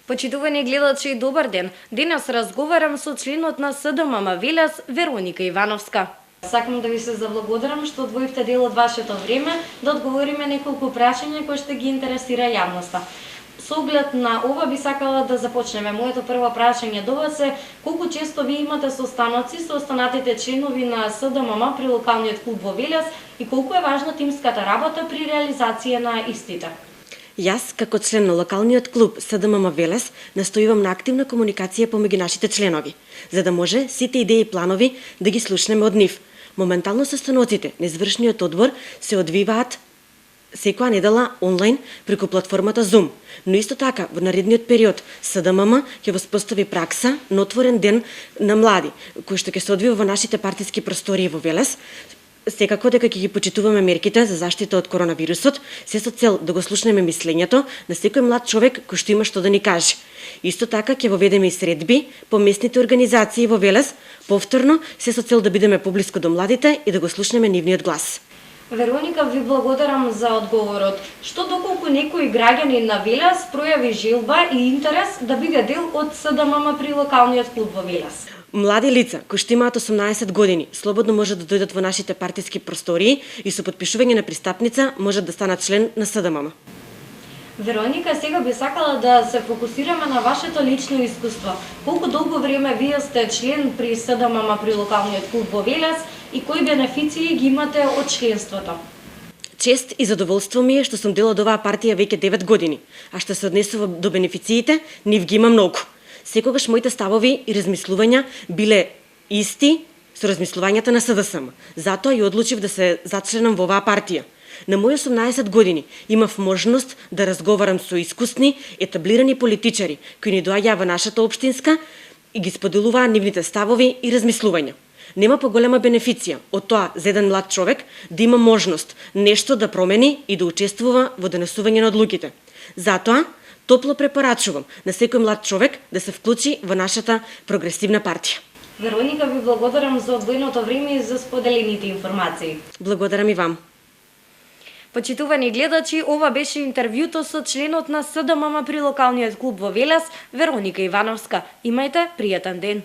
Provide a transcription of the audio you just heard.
Почитувани гледачи, добар ден. Денес разговарам со членот на СДММ Велес, Вероника Ивановска. Сакам да ви се заблагодарам што одвоивте дел од вашето време да одговориме неколку прашања кои што ги интересира јавноста. Со оглед на ова би сакала да започнеме. Моето прво прашање до вас е колку често ви имате состаноци со останатите членови на СДММ при локалниот клуб во Велес и колку е важна тимската работа при реализација на истите? Јас, како член на локалниот клуб СДММ Велес, настојувам на активна комуникација помеѓу нашите членови, за да може сите идеи и планови да ги слушнеме од нив. Моментално состаноците на извршниот одбор се одвиваат секоја недела онлайн преку платформата Zoom, но исто така во наредниот период СДММ ќе воспостави пракса на отворен ден на млади, кој што ќе се одвива во нашите партиски простории во Велес. Секако дека ќе ги почитуваме мерките за заштита од коронавирусот, се со цел да го слушнеме мислењето на секој млад човек кој што има што да ни каже. Исто така ќе воведеме и средби по местните организации во Велес, повторно се со цел да бидеме поблиску до младите и да го слушнеме нивниот глас. Вероника, ви благодарам за одговорот. Што доколку некој граѓанин на Велес пројави желба и интерес да биде дел од СДММ при локалниот клуб во Велес? Млади лица кои што имаат 18 години слободно можат да дојдат во нашите партиски простории и со потпишување на пристапница можат да станат член на СДММ. Вероника, сега би сакала да се фокусираме на вашето лично искуство. Колку долго време вие сте член при СДММ при локалниот клуб во Велес и кои бенефиции ги имате од членството? Чест и задоволство ми е што сум дел од оваа партија веќе 9 години, а што се однесува до бенефициите, нив ги има многу. Секогаш моите ставови и размислувања биле исти со размислувањата на СДСМ. Затоа и одлучив да се зачленам во оваа партија. На мои 18 години имав можност да разговарам со искусни, етаблирани политичари кои ни доаѓаа во нашата општинска и ги споделуваа нивните ставови и размислувања. Нема поголема бенефиција од тоа за еден млад човек да има можност нешто да промени и да учествува во донесување на одлуките. Затоа топло препорачувам на секој млад човек да се вклучи во нашата прогресивна партија. Вероника, ви благодарам за одвоеното време и за споделените информации. Благодарам и вам. Почитувани гледачи, ова беше интервјуто со членот на СДММ при локалниот клуб во Велес, Вероника Ивановска. Имајте пријатен ден.